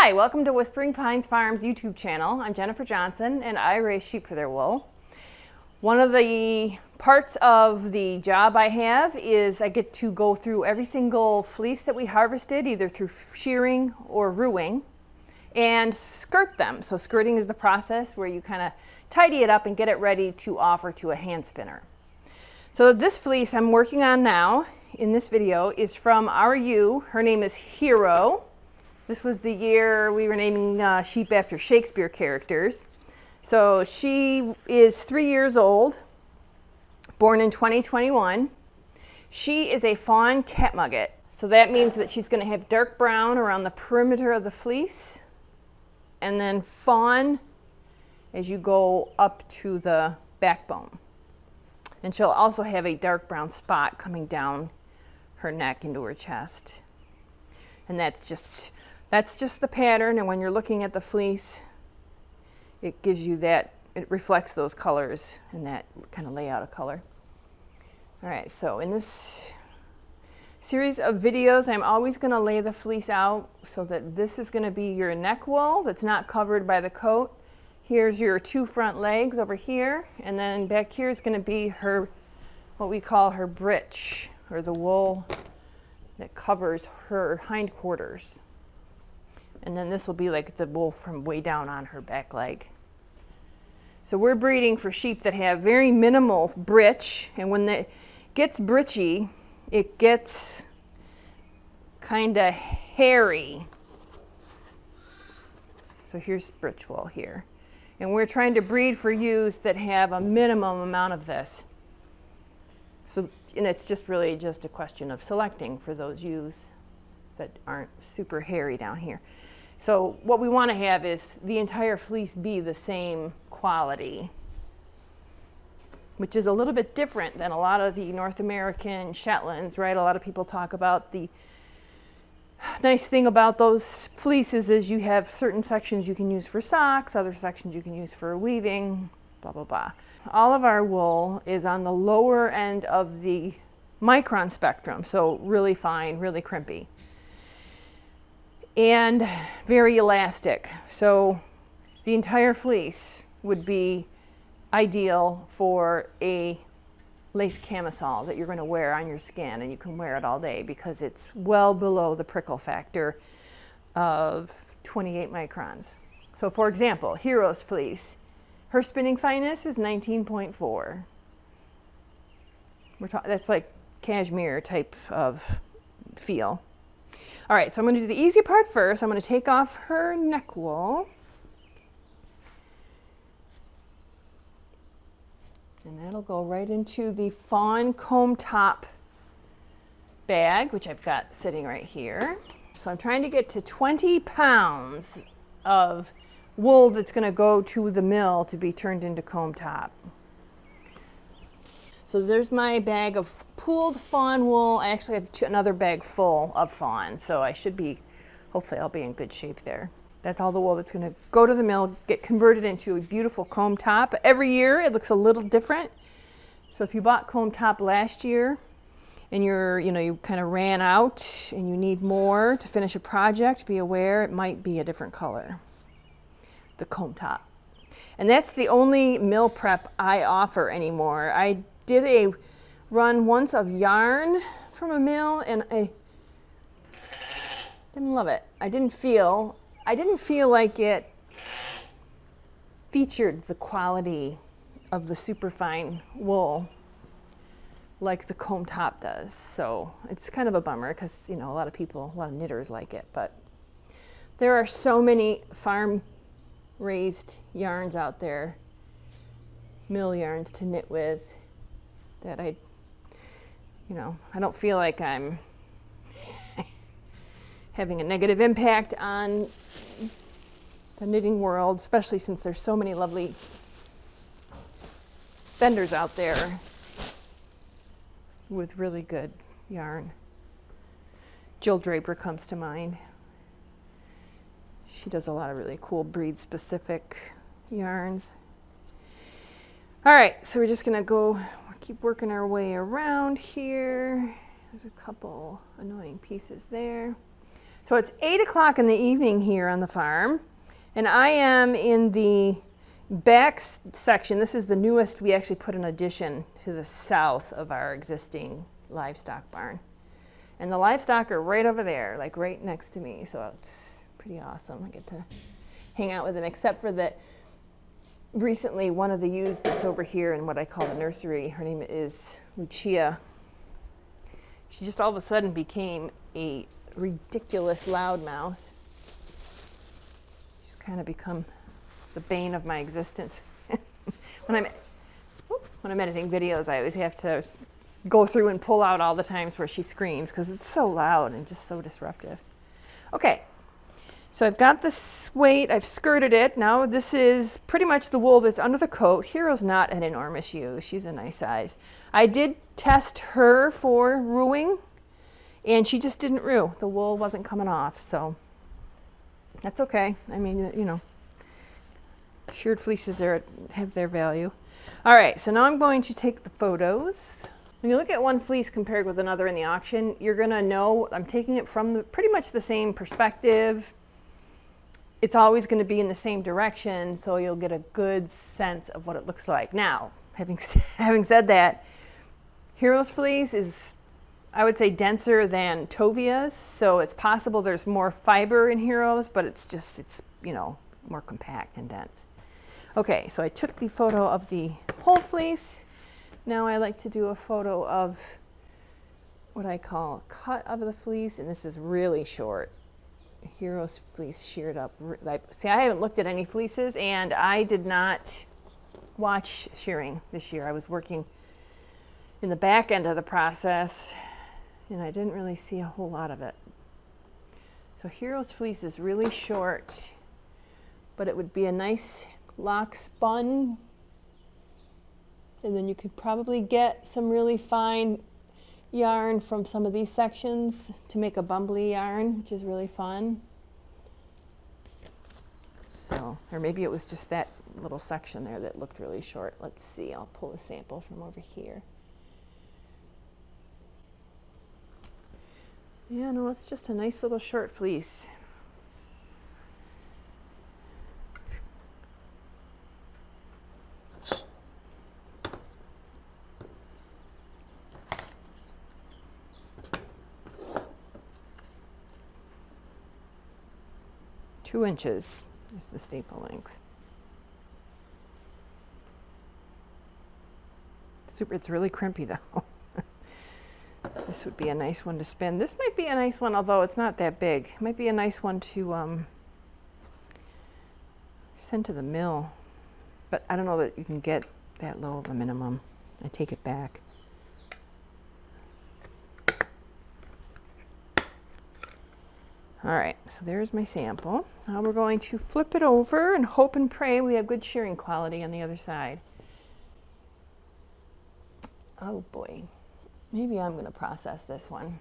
Hi, welcome to Whispering Pines Farms YouTube channel. I'm Jennifer Johnson and I raise sheep for their wool. One of the parts of the job I have is I get to go through every single fleece that we harvested, either through shearing or ruing, and skirt them. So skirting is the process where you kind of tidy it up and get it ready to offer to a hand spinner. So this fleece I'm working on now in this video is from our ewe. Her name is Hero. This was the year we were naming sheep after Shakespeare characters. So she is 3 years old, born in 2021. She is a fawn Katmoget. So that means that she's going to have dark brown around the perimeter of the fleece, and then fawn as you go up to the backbone. And she'll also have a dark brown spot coming down her neck into her chest. And that's just the pattern, and when you're looking at the fleece, it gives you that, it reflects those colors and that kind of layout of color. All right, so in this series of videos, I'm always going to lay the fleece out so that this is going to be your neck wool that's not covered by the coat. Here's your two front legs over here, and then back here is going to be her, what we call her breech, or the wool that covers her hindquarters. And then this will be like the wool from way down on her back leg. So we're breeding for sheep that have very minimal breech, and when it gets breechy, it gets kind of hairy. So here's breech wool here. And we're trying to breed for ewes that have a minimum amount of this. So, and it's just really just a question of selecting for those ewes that aren't super hairy down here. So what we want to have is the entire fleece be the same quality, which is a little bit different than a lot of the North American Shetlands, right? A lot of people talk about the nice thing about those fleeces is you have certain sections you can use for socks, other sections you can use for weaving, blah, blah, blah. All of our wool is on the lower end of the micron spectrum, so really fine, really crimpy, and very elastic. So the entire fleece would be ideal for a lace camisole that you're going to wear on your skin, and you can wear it all day because it's well below the prickle factor of 28 microns. So for example, Hero's fleece, her spinning fineness is 19.4. That's like cashmere type of feel. All right, so I'm going to do the easy part first. I'm going to take off her neck wool. And that'll go right into the fawn comb top bag, which I've got sitting right here. So I'm trying to get to 20 pounds of wool that's going to go to the mill to be turned into comb top. So there's my bag of pooled fawn wool. I actually have another bag full of fawn, so I should be, hopefully I'll be in good shape there. That's all the wool that's going to go to the mill, get converted into a beautiful comb top. Every year it looks a little different. So if you bought comb top last year and you kind of ran out and you need more to finish a project, be aware it might be a different color, the comb top. And that's the only mill prep I offer anymore. I did a run once of yarn from a mill and I didn't love it. I didn't feel like it featured the quality of the superfine wool like the comb top does. So it's kind of a bummer because, a lot of knitters like it, but there are so many farm raised yarns out there, mill yarns to knit with, that I don't feel like I'm having a negative impact on the knitting world, especially since there's so many lovely vendors out there with really good yarn. Jill Draper comes to mind. She does a lot of really cool breed-specific yarns. All right, so we're just gonna keep working our way around here. There's a couple annoying pieces there. So it's 8 o'clock in the evening here on the farm, and I am in the back section. This is the newest. We actually put an addition to the south of our existing livestock barn. And the livestock are right over there, like right next to me. So it's pretty awesome. I get to hang out with them, except for that recently one of the ewes that's over here in what I call the nursery, her name is Lucia. She just all of a sudden became a ridiculous loudmouth. She's kind of become the bane of my existence. When I'm editing videos, I always have to go through and pull out all the times where she screams because it's so loud and just so disruptive. Okay, so I've got this weight, I've skirted it. Now this is pretty much the wool that's under the coat. Hero's not an enormous ewe, she's a nice size. I did test her for ruing and she just didn't rue. The wool wasn't coming off, so that's okay. I mean, you know, sheared fleeces have their value. All right, so now I'm going to take the photos. When you look at one fleece compared with another in the auction, you're gonna know I'm taking it from pretty much the same perspective. It's always gonna be in the same direction, so you'll get a good sense of what it looks like. Now, having said that, Hero's fleece is, I would say, denser than Tovia's, so it's possible there's more fiber in Hero's, but it's you know, more compact and dense. Okay, so I took the photo of the whole fleece. Now I like to do a photo of what I call a cut of the fleece, and this is really short. Hero's fleece sheared up. See, I haven't looked at any fleeces, and I did not watch shearing this year. I was working in the back end of the process, and I didn't really see a whole lot of it. So Hero's fleece is really short, but it would be a nice lock spun. And then you could probably get some really fine yarn from some of these sections to make a bumbly yarn, which is really fun. So, or maybe it was just that little section there that looked really short. Let's see, I'll pull a sample from over here. Yeah, no, it's just a nice little short fleece. Two inches is the staple length. It's really crimpy though. This would be a nice one to spin. This might be a nice one, although it's not that big. It might be a nice one to send to the mill. But I don't know that you can get that low of a minimum. I take it back. All right, so there's my sample. Now we're going to flip it over and hope and pray we have good shearing quality on the other side. Oh boy, maybe I'm gonna process this one.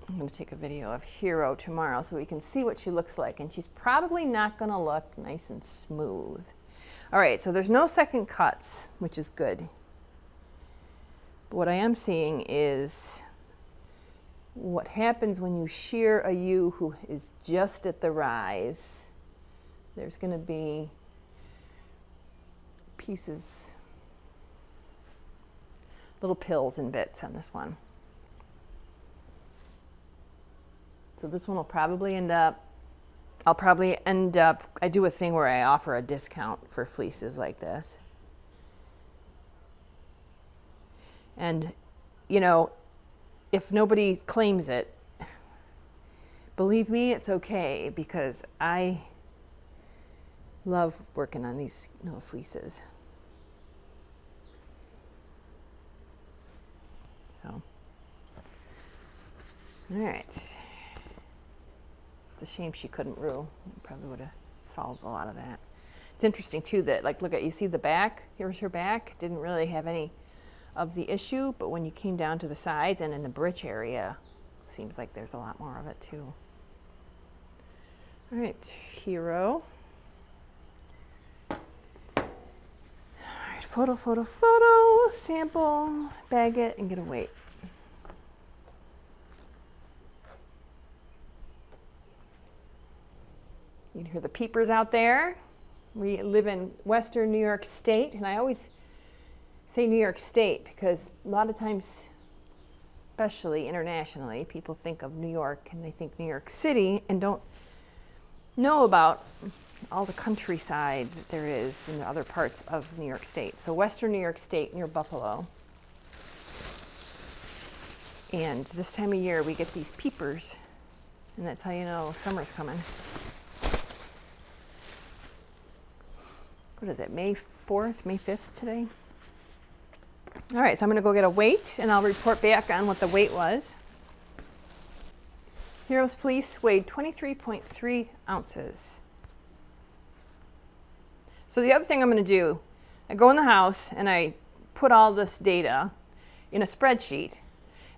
I'm going to take a video of Hero tomorrow so we can see what she looks like, and she's probably not going to look nice and smooth. All right, so there's no second cuts, which is good. But what I am seeing is what happens when you shear a ewe who is just at the rise. There's going to be pieces, little pills and bits on this one. So this one will probably end up, I do a thing where I offer a discount for fleeces like this. And, you know, if nobody claims it, believe me, it's okay, because I love working on these little fleeces. So, all right. It's a shame she couldn't rue. Probably would have solved a lot of that. It's interesting too that, like, look at, you see the back, here's her back, didn't really have any of the issue, but when you came down to the sides and in the britch area, seems like there's a lot more of it too. All right, Hero. photo, sample, bag it, and get a weight. You can hear the peepers out there. We live in Western New York State, and I always say New York State because a lot of times, especially internationally, people think of New York and they think New York City and don't know about all the countryside that there is in the other parts of New York State. So Western New York State near Buffalo. And this time of year we get these peepers, and that's how you know summer's coming. What is it, May 4th, May 5th today? All right, so I'm gonna go get a weight and I'll report back on what the weight was. Heroes Fleece weighed 23.3 ounces. So the other thing I'm gonna do, I go in the house and I put all this data in a spreadsheet,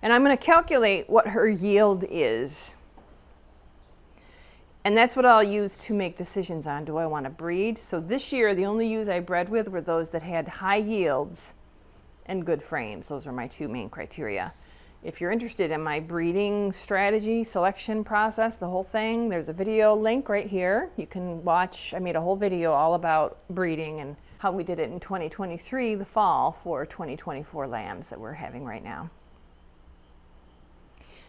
and I'm gonna calculate what her yield is. And that's what I'll use to make decisions on, do I want to breed? So this year, the only ewes I bred with were those that had high yields and good frames. Those are my two main criteria. If you're interested in my breeding strategy, selection process, the whole thing, there's a video link right here. You can watch, I made a whole video all about breeding and how we did it in 2023, the fall, for 2024 lambs that we're having right now.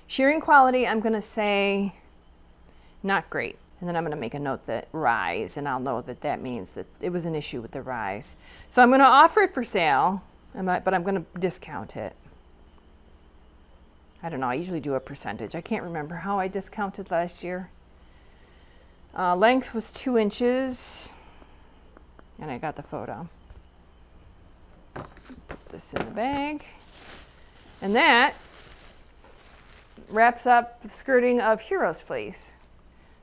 Shearing quality, I'm gonna say, not great. And then I'm going to make a note that rise, and I'll know that that means that it was an issue with the rise. So I'm going to offer it for sale, but I'm going to discount it. I don't know, I usually do a percentage. I can't remember how I discounted last year. Length was 2 inches, and I got the photo. Put this in the bag. And that wraps up the skirting of Heroes Fleece.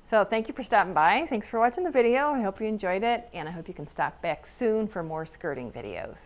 So thank you for stopping by. Thanks for watching the video. I hope you enjoyed it, and I hope you can stop back soon for more skirting videos.